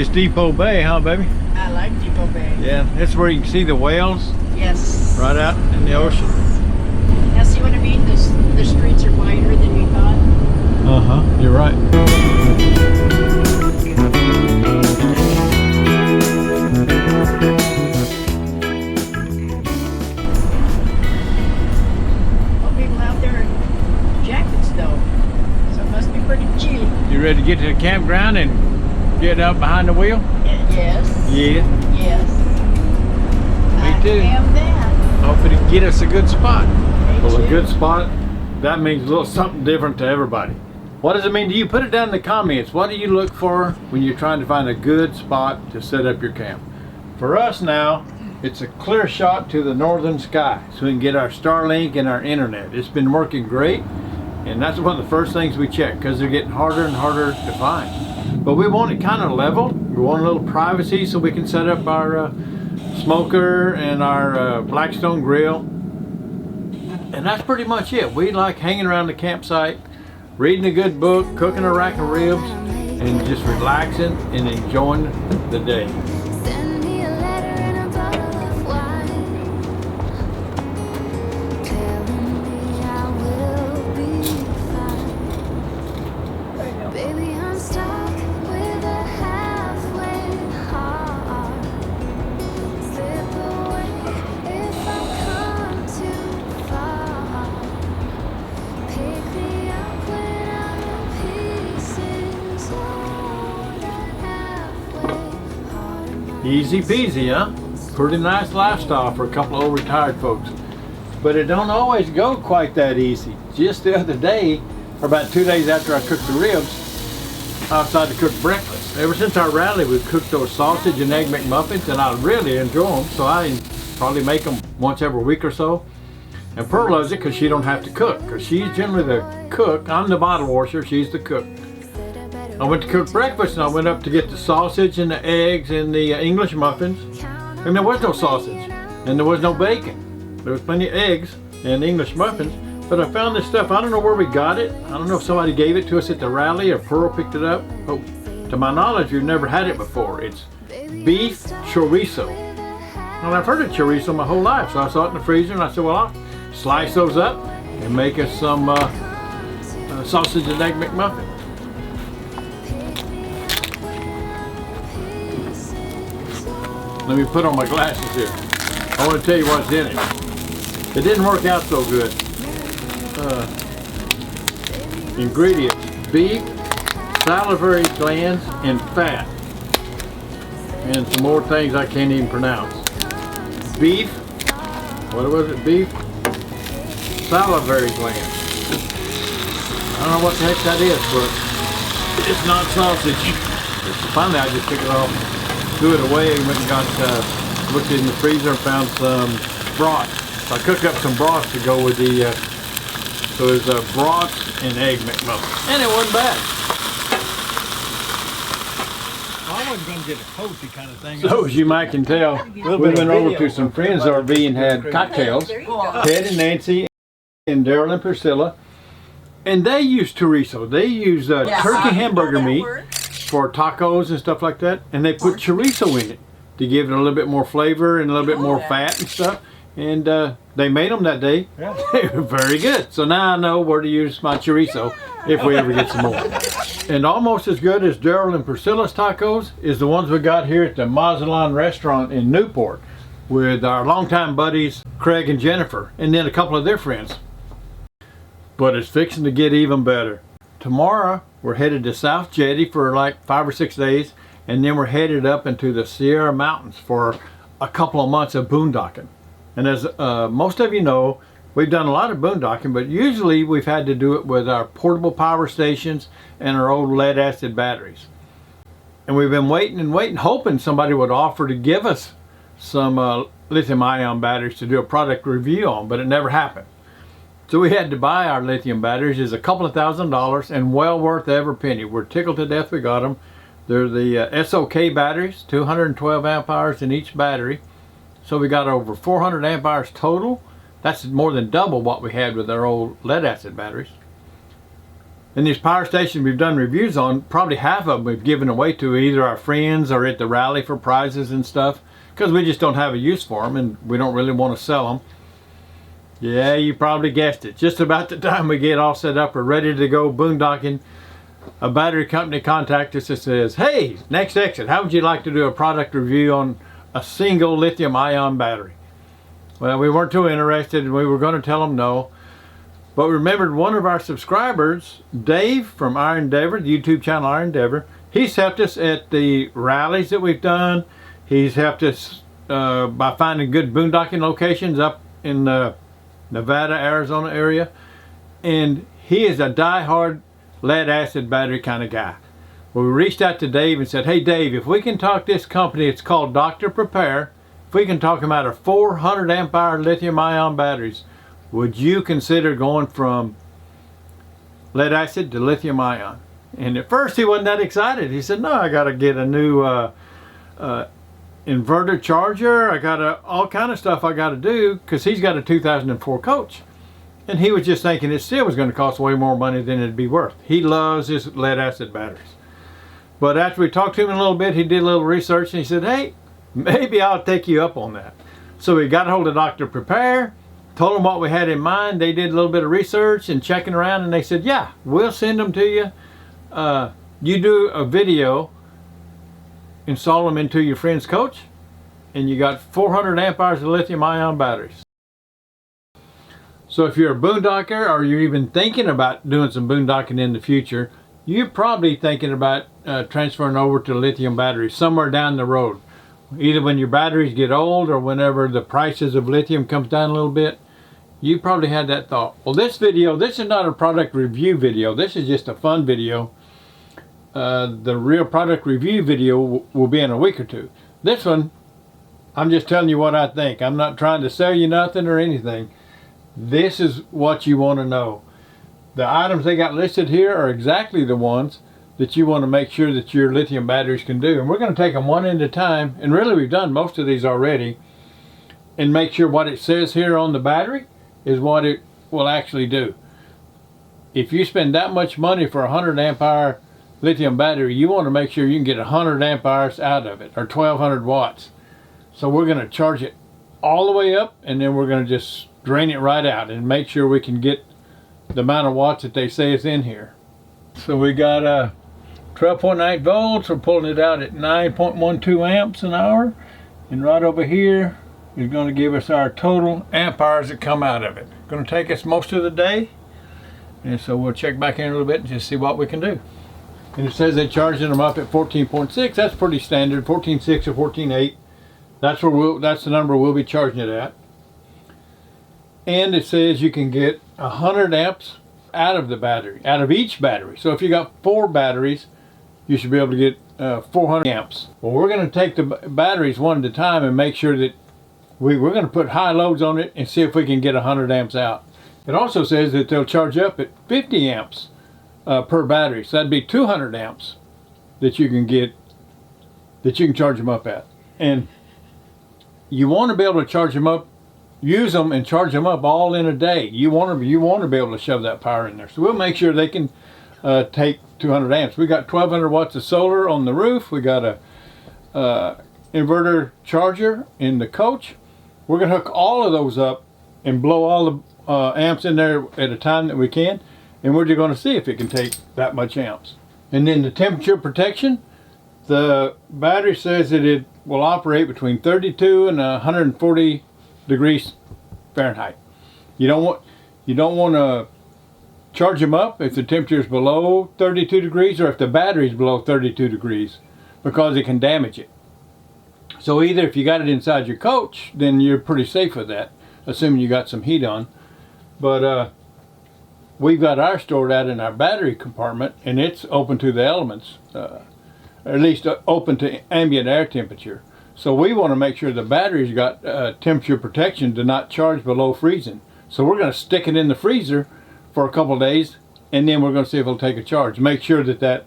this Depot Bay, huh, baby? I like Depot Bay. Yeah, that's where you can see the whales. Yes. Right out in the ocean. Now see what I mean? The streets are wider than we thought. Uh-huh, you're right. Well, people out there in jackets though, so it must be pretty chilly. You ready to get to the campground and get out behind the wheel? Yes. Yeah. Yes. Me too. I am that. Hoping to get us a good spot. Me Well, a too. good spot, that means a little something different to everybody. What does it mean to you? Put it down in the comments. What do you look for when you're trying to find a good spot to set up your camp? For us now, it's a clear shot to the northern sky so we can get our Starlink and our internet. It's been working great, and that's one of the first things we check because they're getting harder and harder to find. But we want it kind of level. We want a little privacy so we can set up our smoker and our Blackstone grill. And that's pretty much it. We like hanging around the campsite, reading a good book, cooking a rack of ribs, and just relaxing and enjoying the day. Send me a letter and a bottle of wine, telling me I will be fine. Baby, I'm stuck with a halfway heart. Slip away if I come too far. Pick me up when I'm in pieces. Hold that halfway heart. Easy peasy, huh? Pretty nice lifestyle for a couple of old retired folks. But it don't always go quite that easy. Just the other day, or about 2 days after I cooked the ribs, I decided to cook breakfast. Ever since our rally, we've cooked those sausage and egg McMuffins, and I really enjoy them, so I probably make them once every week or so. And Pearl loves it because she don't have to cook, because she's generally the cook. I'm the bottle washer, she's the cook. I went to cook breakfast, and I went up to get the sausage and the eggs and the English muffins, and there was no sausage, and there was no bacon. There was plenty of eggs and English muffins, but I found this stuff. I don't know where we got it. I don't know if somebody gave it to us at the rally or Pearl picked it up. But to my knowledge, we've never had it before. It's beef chorizo. And I've heard of chorizo my whole life, so I saw it in the freezer, and I said, well, I'll slice those up and make us some sausage and egg McMuffin. Let me put on my glasses here. I want to tell you what's in it. It didn't work out so good. Ingredients: beef, salivary glands, and fat. And some more things I can't even pronounce. Beef, what was it? Beef, salivary glands. I don't know what the heck that is, but it's not sausage. Finally, I just took it off. Threw it away and went and got, looked in the freezer and found some broth. So I cooked up some broth to go with the, so it was broth and egg McMuffin. And it wasn't bad. I wasn't going to get a cozy kind of thing. So as you might can tell, we went over to some friends' RV and had cocktails. Ted and Nancy and Daryl and Priscilla. And they use chorizo. They use turkey hamburger meat for tacos and stuff like that, and they put chorizo in it to give it a little bit more flavor and a little bit more fat and stuff. And they made them that day. They were very good. So now I know where to use my chorizo if we ever get some more. And almost as good as Daryl and Priscilla's tacos is the ones we got here at the Mazatlan restaurant in Newport with our longtime buddies Craig and Jennifer, and then a couple of their friends. But it's fixing to get even better. Tomorrow we're headed to South Jetty for like 5 or 6 days, and then we're headed up into the Sierra Mountains for a couple of months of boondocking. And as most of you know, we've done a lot of boondocking, but usually we've had to do it with our portable power stations and our old lead acid batteries. And we've been waiting and waiting, hoping somebody would offer to give us some lithium ion batteries to do a product review on, but it never happened. So we had to buy our lithium batteries. It's a couple of $1,000s and well worth every penny. We're tickled to death we got them. They're the SOK batteries, 212 amp hours in each battery. So we got over 400 amp hours total. That's more than double what we had with our old lead acid batteries. And these power stations we've done reviews on, probably half of them we've given away to either our friends or at the rally for prizes and stuff, because we just don't have a use for them and we don't really want to sell them. Yeah, you probably guessed it. Just about the time we get all set up or ready to go boondocking, a battery company contacts us and says, hey, next exit, how would you like to do a product review on a single lithium ion battery? Well, we weren't too interested and we were going to tell them no. But we remembered one of our subscribers, Dave from Our Endeavor, the YouTube channel Our Endeavor. He's helped us at the rallies that we've done. He's helped us by finding good boondocking locations up in the Nevada, Arizona area. And he is a die-hard lead acid battery kind of guy. Well, we reached out to Dave and said, hey Dave, if we can talk this company, it's called Dr. Prepare, if we can talk about a 400 amp hour lithium ion batteries, would you consider going from lead acid to lithium ion? And at first he wasn't that excited. He said, no, I got to get a new inverter charger. I got all kind of stuff I got to do, because he's got a 2004 Coach. And he was just thinking it still was going to cost way more money than it'd be worth. He loves his lead acid batteries. But after we talked to him a little bit, he did a little research and he said, hey, maybe I'll take you up on that. So we got a hold of Dr. Prepare, told them what we had in mind. They did a little bit of research and checking around, and they said, yeah, we'll send them to you. You do a video, install them into your friend's Coach, and you got 400 amp hours of lithium ion batteries. So if you're a boondocker, or you're even thinking about doing some boondocking in the future, you're probably thinking about transferring over to lithium batteries somewhere down the road. Either when your batteries get old or whenever the prices of lithium comes down a little bit. You probably had that thought. Well, this video, this is not a product review video. This is just a fun video. The real product review video will be in a week or two. This one, I'm just telling you what I think. I'm not trying to sell you nothing or anything. This is what you want to know. The items they got listed here are exactly the ones that you want to make sure that your lithium batteries can do. And we're going to take them one at a time. And really, we've done most of these already. And make sure what it says here on the battery is what it will actually do. If you spend that much money for a 100 amp hour lithium battery, you want to make sure you can get 100 amp hours out of it, or 1200 watts. So we're going to charge it all the way up, and then we're going to just drain it right out and make sure we can get the amount of watts that they say is in here. So we got 12.9 volts. We're pulling it out at 9.12 amps an hour, and right over here is going to give us our total amp hours that come out of it. Going to take us most of the day, and so we'll check back in a little bit and just see what we can do. And it says they're charging them up at 14.6. That's pretty standard, 14.6 or 14.8. That's the number we'll be charging it at. And it says you can get 100 amps out of the battery, out of each battery. So if you got 4 batteries, you should be able to get 400 amps. Well, we're going to take the batteries one at a time and make sure that we're going to put high loads on it and see if we can get 100 amps out. It also says that they'll charge up at 50 amps per battery. So that'd be 200 amps that you can get, that you can charge them up at. And you want to be able to charge them up, use them and charge them up all in a day. You want to be able to shove that power in there. So we'll make sure they can take 200 amps. We got 1200 watts of solar on the roof. We got a inverter charger in the Coach. We're going to hook all of those up and blow all the amps in there at a time that we can. And we're just going to see if it can take that much amps. And then the temperature protection. The battery says that it will operate between 32 and 140 degrees Fahrenheit. You don't want to charge them up if the temperature is below 32 degrees or if the battery is below 32 degrees, because it can damage it. So either if you got it inside your Coach, then you're pretty safe with that, assuming you got some heat on. But we've got ours stored out in our battery compartment, and it's open to the elements, at least open to ambient air temperature. So we want to make sure the battery's got temperature protection to not charge below freezing. So we're going to stick it in the freezer for a couple of days, and then we're going to see if it'll take a charge. Make sure that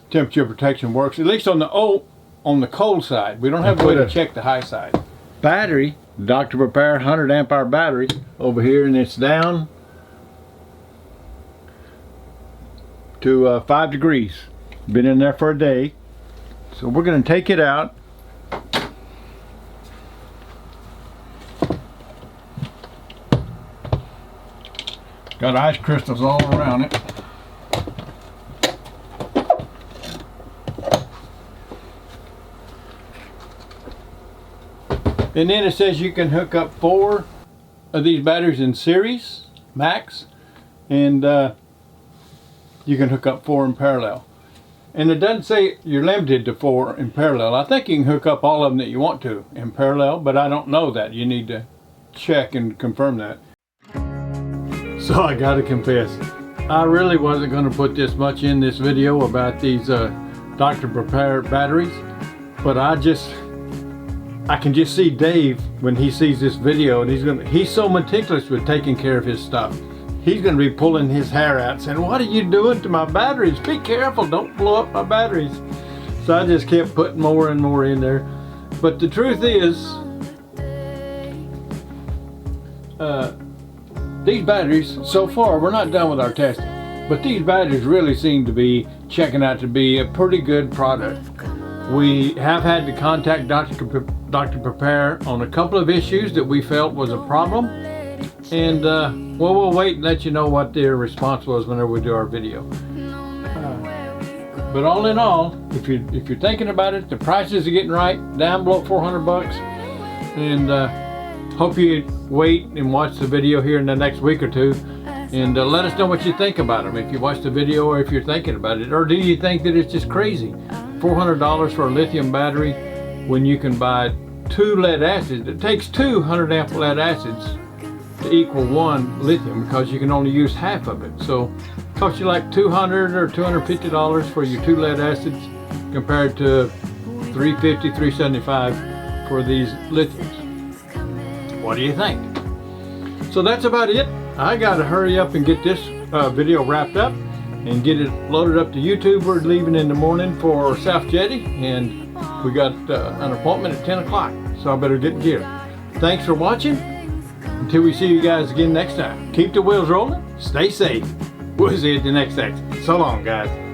temperature protection works, at least on the cold side. We don't have a way to check the high side. Battery, Dr. Prepare 100 amp hour battery over here, and it's down to 5 degrees. Been in there for a day. So we're going to take it out. Got ice crystals all around it. And then it says you can hook up 4 of these batteries in series, max, and you can hook up 4 in parallel. And it doesn't say you're limited to 4 in parallel. I think you can hook up all of them that you want to in parallel, but I don't know that. You need to check and confirm that. So I gotta confess, I really wasn't gonna put this much in this video about these Dr. Prepare batteries, but I can just see Dave when he sees this video, and he's so meticulous with taking care of his stuff. He's gonna be pulling his hair out saying, "What are you doing to my batteries? Be careful, don't blow up my batteries." So I just kept putting more and more in there. But the truth is, these batteries, so far, we're not done with our testing, but these batteries really seem to be checking out to be a pretty good product. We have had to contact Dr. Prepare on a couple of issues that we felt was a problem, and well, we'll wait and let you know what their response was whenever we do our video. But all in all, if you're thinking about it, the prices are getting right, down below 400 bucks, and hope you wait and watch the video here in the next week or two, and let us know what you think about them, if you watch the video or if you're thinking about it. Or do you think that it's just crazy? $400 for a lithium battery when you can buy 2 lead acids. It takes 2 100 amp lead acids to equal 1 lithium, because you can only use half of it. So it costs you like $200 or $250 for your 2 lead acids, compared to $350, $375 for these lithiums. What do you think? So that's about it. I gotta hurry up and get this video wrapped up and get it loaded up to YouTube. We're leaving in the morning for South Jetty, and we got an appointment at 10 o'clock, so I better get geared. Thanks for watching. Until we see you guys again next time, keep the wheels rolling, stay safe. We'll see you at the next exit. So long, guys.